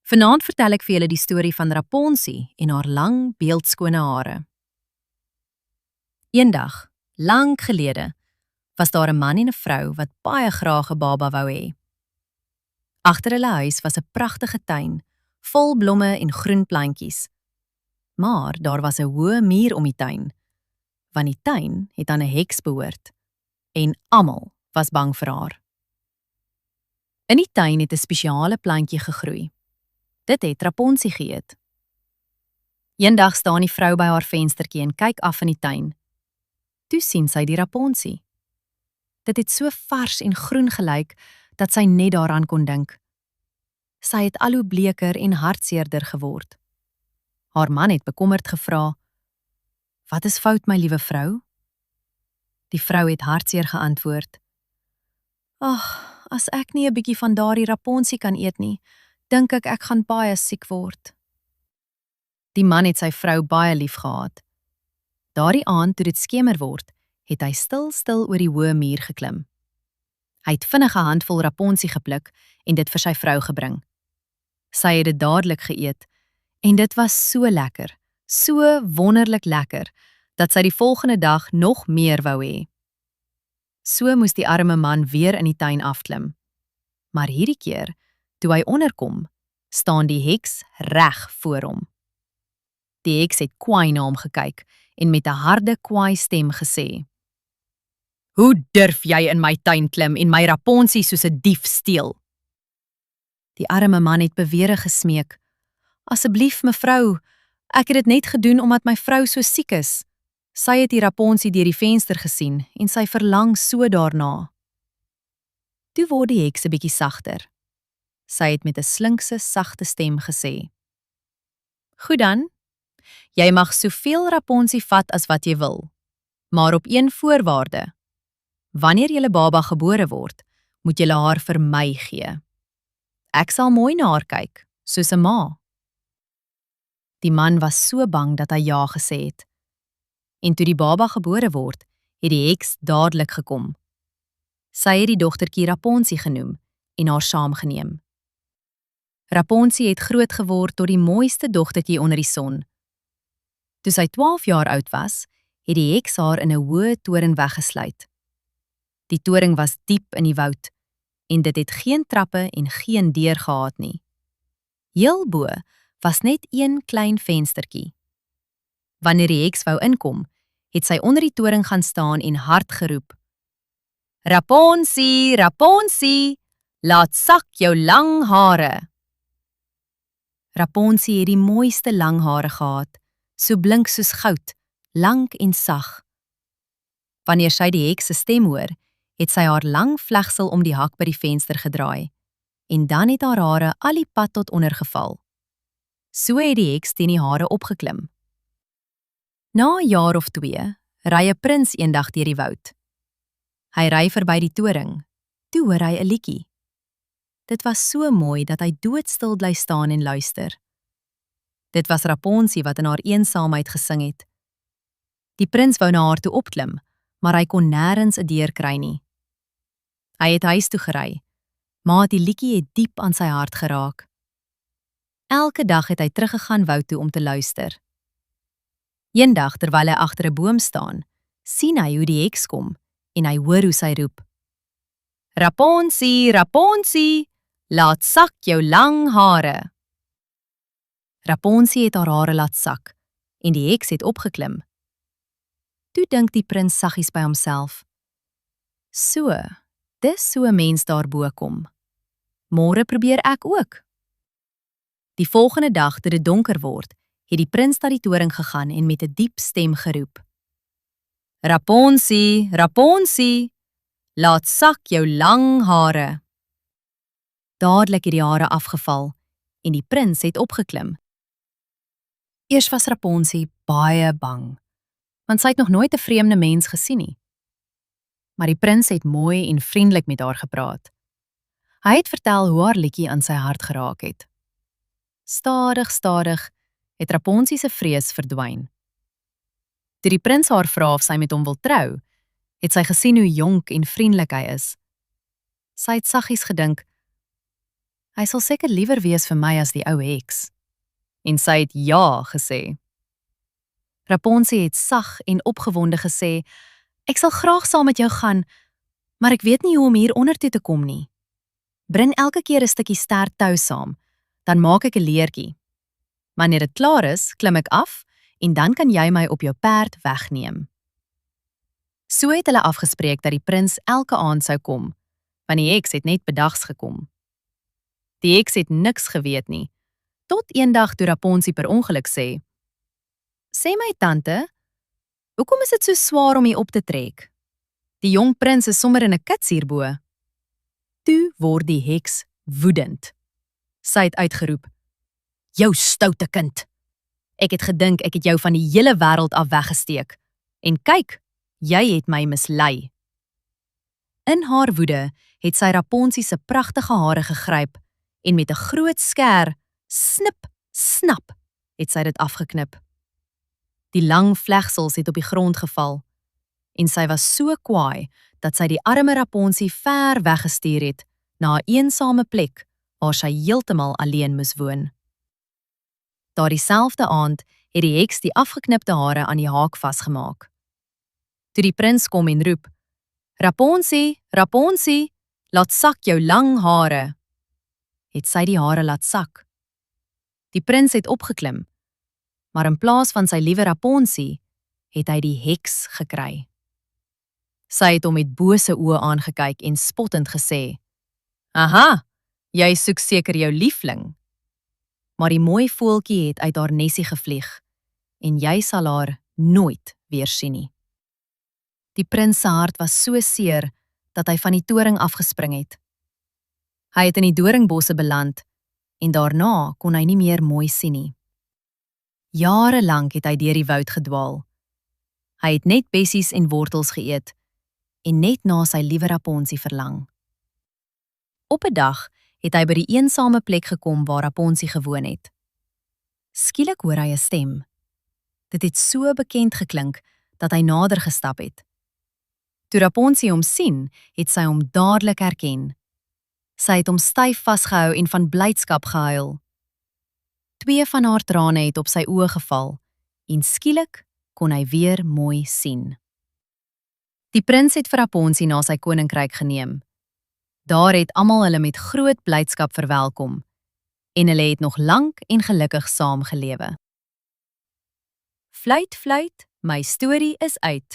Vanaand vertel ek vir julle die storie van Rapunzel en haar lang, beeldskone hare. Eendag, lank gelede, was daar 'n man en 'n vrou wat baie graag 'n baba wou hê. Agter hulle huis was 'n pragtige tuin, vol blomme en groen plantjies. Maar daar was 'n hoë muur om die tuin, want die tuin het aan 'n heks behoort en almal was bang vir haar. In die tuin het 'n spesiale plantjie gegroei. Dit het Rapunzel geëet. Eendag staan die vrou by haar venstertjie en kyk af in die tuin. Toe sien sy die Rapunzel. Dit het so vars en groen gelyk dat sy net daaraan kon dink. Sy het al hoe bleker en hartseerder geword. Haar man het bekommerd gevra: "Wat is fout, my liewe vrou?" Die vrou het hartseer geantwoord: "Ag, as ek nie 'n bietjie van daardie Rapunzel kan eet nie, dink ek gaan baie siek word." Die man het sy vrou baie lief gehad. Daardie aand toe dit skemer word, het hy stil oor die hoë muur geklim. Hy het vinnig 'n handvol Rapunzel gepluk en dit vir sy vrou gebring. Sy het dit dadelik geëet en dit was so lekker, so wonderlik lekker, dat sy die volgende dag nog meer wou hê. So moes die arme man weer in die tuin afklim. Maar hierdie keer, toe hy onderkom, staan die heks reg voor hom. Die heks het kwaai na hom gekyk en met 'n harde kwaai stem gesê: "Hoe durf jy in my tuin klim en my Rapunzel soos 'n dief steel?" Die arme man het bewerig gesmeek: "Asseblief mevrou, ek het dit net gedoen omdat my vrou so siek is. Sy het die Rapunzel deur die venster gesien en sy verlang so daarna." Toe word die heks 'n bietjie sagter. Sy het met 'n slinkse, sagte stem gesê: "Goed dan, jy mag soveel Rapunzel vat as wat jy wil, maar op een voorwaarde. Wanneer julle baba gebore word, moet julle haar vir my gee. Ek sal mooi na haar kyk, soos 'n ma." Die man was so bang dat hy ja gesê het. En toe die baba gebore word, het die heks dadelik gekom. Sy het die dogtertjie Rapunzel genoem en haar saamgeneem. Rapunzel het groot geword tot die mooiste dogtertjie onder die son. Toe sy 12 jaar oud was, het die heks haar in 'n hoë toring weggesluit. Die toring was diep in die woud en dit het geen trappe en geen deur gehad nie. Heel bo was net een klein venstertjie. Wanneer die heks wou inkom, het sy onder die toring gaan staan en hard geroep: "Rapunzel, Rapunzel, laat sak jou lang hare." Rapunzel het die mooiste lang hare gehad, so blink soos goud, lank en sag. Wanneer sy die heks se stem hoor, het sy haar lang vlegsel om die hak by die venster gedraai, en dan het haar hare al die pad tot onder geval. So het die heks teen die hare opgeklim. Na 'n jaar of 2, ry 'n prins eendag deur die woud. Hy ry verby die toring. Toe hoor hy 'n liedjie. Dit was so mooi dat hy doodstil bly staan en luister. Dit was Rapunzel wat in haar eensaamheid gesing het. Die prins wou na haar toe opklim, maar hy kon nêrens 'n deur kry nie. Hy het huis toe gery, maar die liedjie het diep aan sy hart geraak. Elke dag het hy teruggegaan woud toe om te luister. Eendag terwyl hy agter 'n boom staan, sien hy hoe die heks kom en hy hoor hoe sy roep: "Rapunzel, Rapunzel, laat sak jou lang hare." Rapunzel het haar hare laat sak en die heks het opgeklim. Toe dink die prins saggies by homself: "So, dis so 'n mens daarbo kom. Môre probeer ek ook." Die volgende dag toe dit donker word, het die prins na die toring gegaan en met 'n diep stem geroep: "Rapunzel, Rapunzel, laat sak jou lang hare." Dadelik het die hare afgeval en die prins het opgeklim. Eers was Rapunzel baie bang, want sy het nog nooit 'n vreemde mens gesien nie. Maar die prins het mooi en vriendelik met haar gepraat. Hy het vertel hoe haar liedjie aan sy hart geraak het. Stadig het Rapunzel se vrees verdwyn. Toe die prins haar vra of sy met hom wil trou, het sy gesien hoe jonk en vriendelik hy is. Sy het saggies gedink: Hy sal seker liewer wees vir my as die ou heks. En sy het ja gesê. Rapunzel het sag en opgewonde gesê, ek sal graag saam met jou gaan, maar ek weet nie hoe om hier onder toe te kom nie. Bring elke keer 'n stukkie sterk tou saam, dan maak ek 'n leertjie. Wanneer dit klaar is, klim ek af en dan kan jy my op jou perd wegneem. So het hulle afgespreek dat die prins elke aand sou kom, want die heks het net bedags gekom. Die heks het niks geweet nie, tot eendag toe Rapunzel per ongeluk sê, sê my tante, hoekom is dit so swaar om hier op te trek? Die jong prins is sommer in 'n kits hierbo. Toe word die heks woedend. Sy het uitgeroep, jou stoute kind. Ek het gedink ek het jou van die hele wêreld af weggesteek. En kyk, jy het my mislei. In haar woede het sy Rapunzel se pragtige hare gegryp en met 'n groot skêr, snip, snap, het sy dit afgeknip. Die lang vlegsels het op die grond geval en sy was so kwaai dat sy die arme Rapunzel ver weggestuur het na 'n eensame plek waar sy heeltemal alleen moes woon. Daardie selfde aand het die heks die afgeknipte hare aan die haak vasgemaak. Toe die prins kom en roep, Rapunzel, Rapunzel, laat sak jou lang hare, het sy die hare laat sak. Die prins het opgeklim, maar in plaas van sy liewe Rapunzel, het hy die heks gekry. Sy het hom met bose oë aangekyk en spottend gesê, aha, jy soek seker jou liefling. Maar die mooi voeltjie het uit haar nesie gevlieg, en jy sal haar nooit weer sien nie. Die prins se hart was so seer, dat hy van die toring afgespring het. Hy het in die doringbosse beland, en daarna kon hy nie meer mooi sien nie. Jare lank het hy deur die woud gedwaal. Hy het net bessies en wortels geëet, en net na sy liewe Rapunzel verlang. Op 'n dag het hy by die eensame plek gekom waar Rapunzel gewoon het. Skielik hoor hy 'n stem. Dit het so bekend geklink, dat hy nader gestap het. Toe Rapunzel hom sien, het sy hom dadelik herken. Sy het hom styf vasgehou en van blydskap gehuil. 2 van haar trane het op sy oë geval, en skielik kon hy weer mooi sien. Die prins het vir Rapunzel na sy koninkryk geneem. Daar het almal hulle met groot blydskap verwelkom, en hulle het nog lank en gelukkig saam gelewe. Fluit, fluit, my storie is uit.